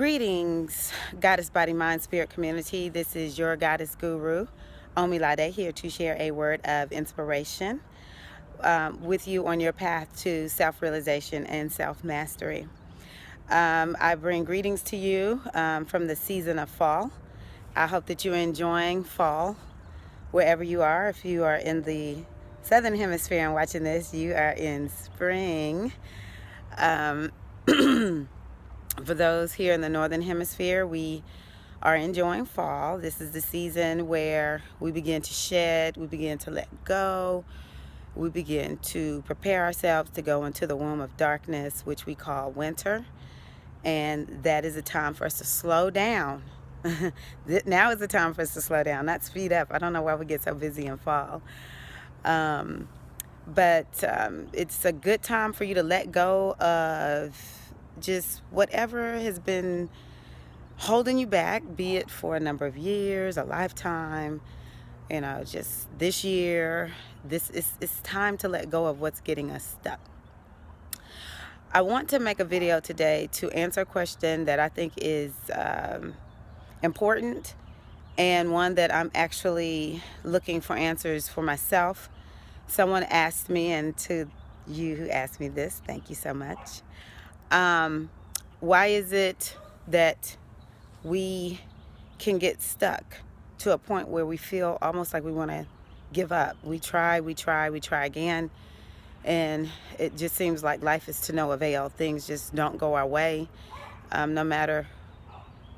Greetings, Goddess Body Mind Spirit community. This is your Goddess Guru, Omilade, here to share a word of inspiration with you on your path to self-realization and self-mastery. I bring greetings to you from the season of fall. I hope that you're enjoying fall wherever you are. If you are in the southern hemisphere and watching this, you are in spring. For those here in the northern hemisphere, we are enjoying fall. This is the season where we begin to shed, we begin to let go, we begin to prepare ourselves to go into the womb of darkness, which we call winter. And that is a time for us to slow down. Now is the time for us to slow down, not speed up. I don't know why we get so busy in fall. But it's a good time for you to let go of just whatever has been holding you back, be it for a number of years, a lifetime, just this year. It's time to let go of what's getting us stuck. I want to make a video today to answer a question that I think is important, and one that I'm actually looking for answers for myself. Someone asked me, and to you who asked me this, thank you so much. Why is it that we can get stuck to a point where we feel almost like we want to give up? We try again, and it just seems like life is to no avail. Things just don't go our way. No matter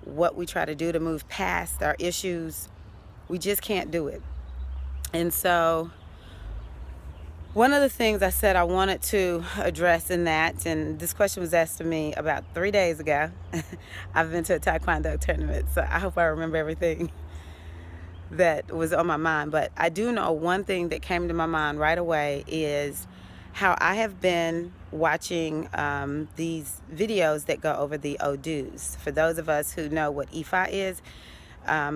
what we try to do to move past our issues, we just can't do it. And so one of the things I said I wanted to address in that, and this question was asked to me about 3 days ago. I've been to a Taekwondo tournament, so I hope I remember everything that was on my mind. But I do know one thing that came to my mind right away is how I have been watching these videos that go over the Odus. For those of us who know what Ifa is,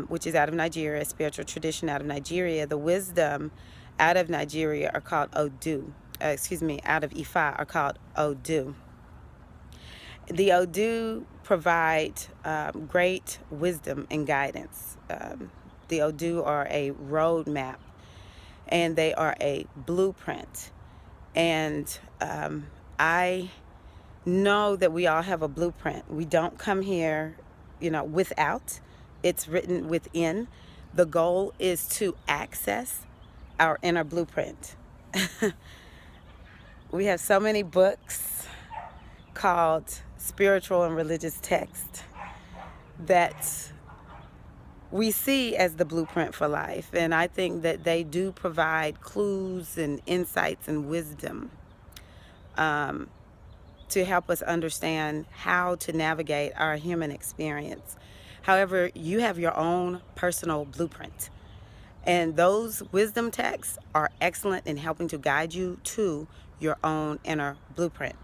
which is out of Nigeria, a spiritual tradition out of Nigeria, the wisdom out of Nigeria are called Odu. Out of Ifa are called Odu. The Odu provide great wisdom and guidance. The Odu are a roadmap, and they are a blueprint. And I know that we all have a blueprint. We don't come here, without. It's written within. The goal is to access our inner blueprint. We have so many books called spiritual and religious texts that we see as the blueprint for life, and I think that they do provide clues and insights and wisdom to help us understand how to navigate our human experience. However, you have your own personal blueprint. And those wisdom texts are excellent in helping to guide you to your own inner blueprint.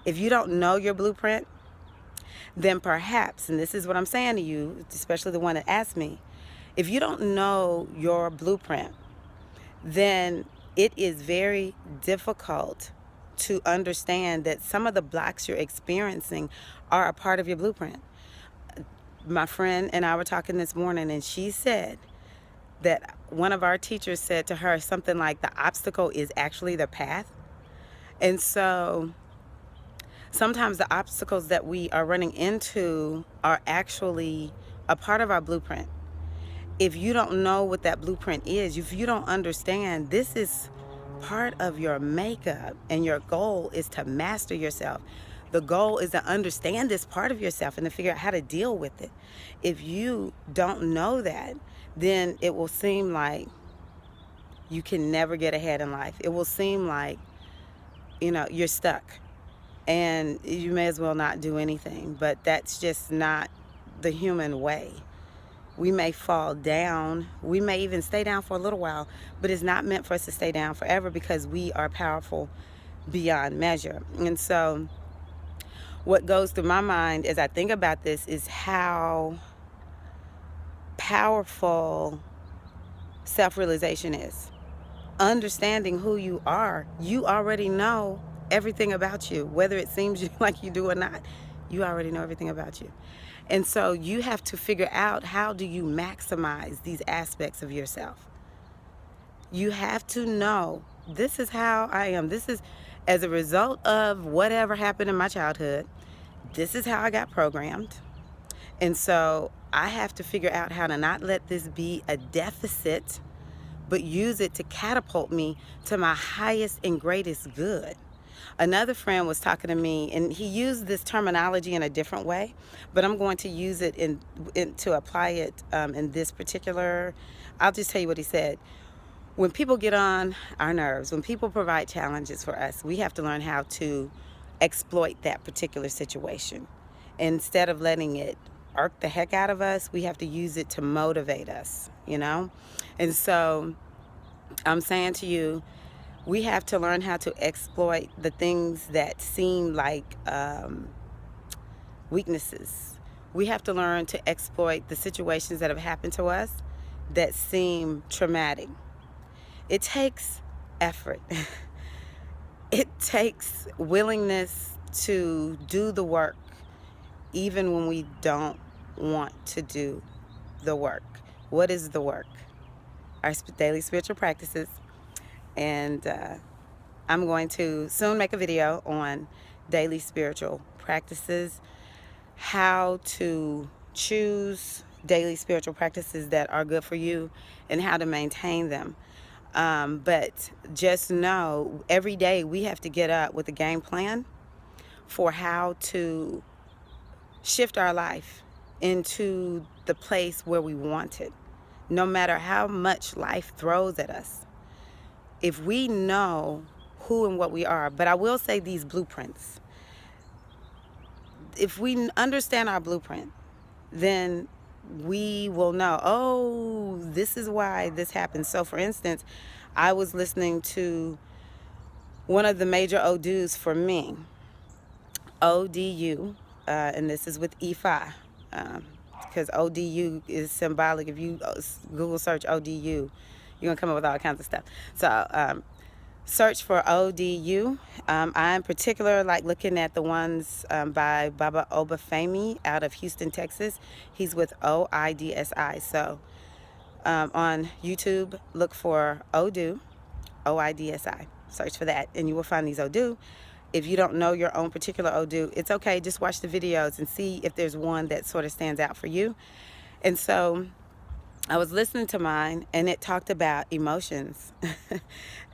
If you don't know your blueprint, then perhaps, and this is what I'm saying to you, especially the one that asked me, if you don't know your blueprint, then it is very difficult to understand that some of the blocks you're experiencing are a part of your blueprint. My friend and I were talking this morning, and she said that one of our teachers said to her something like, the obstacle is actually the path. And so sometimes the obstacles that we are running into are actually a part of our blueprint. If you don't know what that blueprint is, if you don't understand, this is part of your makeup, and your goal is to master yourself. The goal is to understand this part of yourself and to figure out how to deal with it. If you don't know that, then it will seem like you can never get ahead in life. It will seem like, you're stuck, and you may as well not do anything. But that's just not the human way. We may fall down. We may even stay down for a little while, but it's not meant for us to stay down forever, because we are powerful beyond measure. And so what goes through my mind as I think about this is how powerful self-realization is. Understanding who you are. You already know everything about you, whether it seems like you do or not. You already know everything about you. And so you have to figure out, how do you maximize these aspects of yourself? You have to know, this is how I am. This is as a result of whatever happened in my childhood. This is how I got programmed. And so I have to figure out how to not let this be a deficit, but use it to catapult me to my highest and greatest good. Another friend was talking to me, and he used this terminology in a different way, but I'm going to use it to apply it in this particular. I'll just tell you what he said. When people get on our nerves, when people provide challenges for us, we have to learn how to exploit that particular situation. Instead of letting it irk the heck out of us, we have to use it to motivate us, you know? And so I'm saying to you, we have to learn how to exploit the things that seem like weaknesses. We have to learn to exploit the situations that have happened to us that seem traumatic. It takes effort. It takes willingness to do the work, even when we don't want to do the work. What is the work? Our daily spiritual practices. And I'm going to soon make a video on daily spiritual practices, how to choose daily spiritual practices that are good for you, and how to maintain them. But just know, every day we have to get up with a game plan for how to shift our life into the place where we want it, no matter how much life throws at us. If we know who and what we are, but I will say these blueprints, if we understand our blueprint, then we will know, oh, this is why this happens. So for instance, I was listening to one of the major Odus for me, ODU, and this is with Ifa, because ODU is symbolic. If you Google search ODU, you're gonna come up with all kinds of stuff. So search for ODU. I in particular like looking at the ones by Baba Obafemi out of Houston, Texas. He's with OIDSI. So on YouTube, look for Odu, OIDSI. Search for that, and you will find these Odu. If you don't know your own particular Odu, it's okay. Just watch the videos and see if there's one that sort of stands out for you. And so I was listening to mine, and it talked about emotions.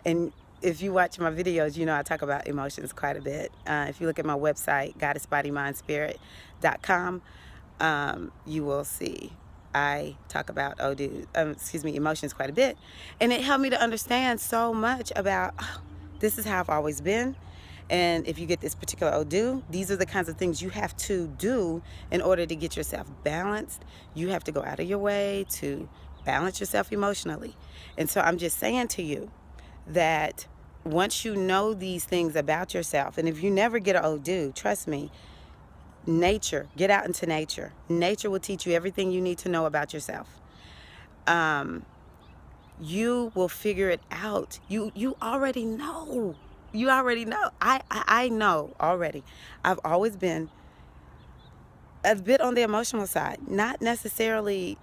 And if you watch my videos, you know I talk about emotions quite a bit. If you look at my website, goddessbodymindspirit.com, you will see I talk about emotions quite a bit. And it helped me to understand so much about, oh, this is how I've always been. And if you get this particular Odu, these are the kinds of things you have to do in order to get yourself balanced. You have to go out of your way to balance yourself emotionally. And so I'm just saying to you that once you know these things about yourself, and if you never get an Odu, trust me, nature, get out into nature. Nature will teach you everything you need to know about yourself. You will figure it out. You already know. You already know. I know already. I've always been a bit on the emotional side. Not necessarily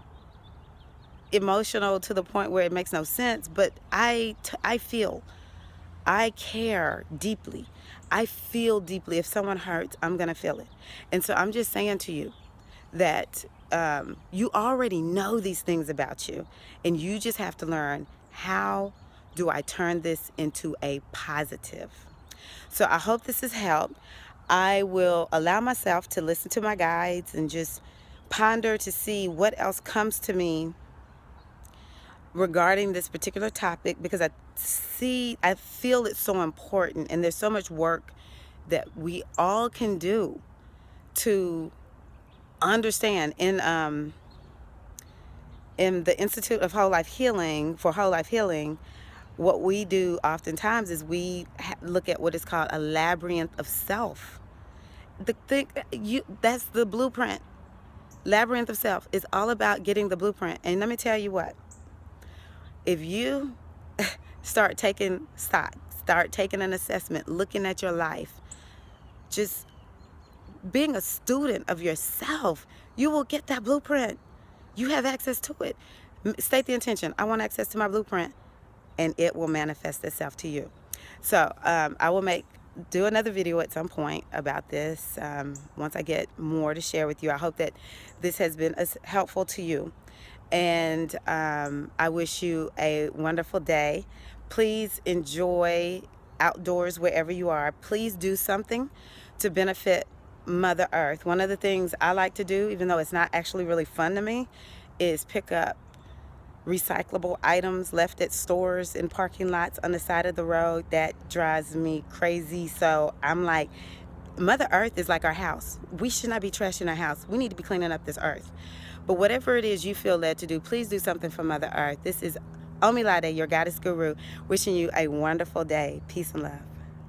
emotional to the point where it makes no sense, but I feel. I care deeply. I feel deeply. If someone hurts, I'm going to feel it. And so I'm just saying to you that you already know these things about you, and you just have to learn, how do I turn this into a positive? So I hope this has helped. I will allow myself to listen to my guides and just ponder to see what else comes to me regarding this particular topic, because I feel it's so important, and there's so much work that we all can do to understand. In the Institute of Whole Life Healing, for Whole Life Healing, what we do oftentimes is we look at what is called a labyrinth of self. That's the blueprint. Labyrinth of self is all about getting the blueprint. And let me tell you what, if you start taking stock, start taking an assessment, looking at your life, just being a student of yourself, you will get that blueprint. You have access to it. State the intention. I want access to my blueprint, and it will manifest itself to you. So I will do another video at some point about this once I get more to share with you. I hope that this has been helpful to you, and I wish you a wonderful day. Please enjoy outdoors wherever you are. Please do something to benefit Mother Earth. One of the things I like to do, even though it's not actually really fun to me, is pick up recyclable items left at stores in parking lots on the side of the road. That drives me crazy. So I'm like, Mother Earth is like our house. We should not be trashing our house. We need to be cleaning up this earth. But whatever it is you feel led to do, please do something for Mother Earth. This is Omilade, your goddess guru, wishing you a wonderful day. Peace and love.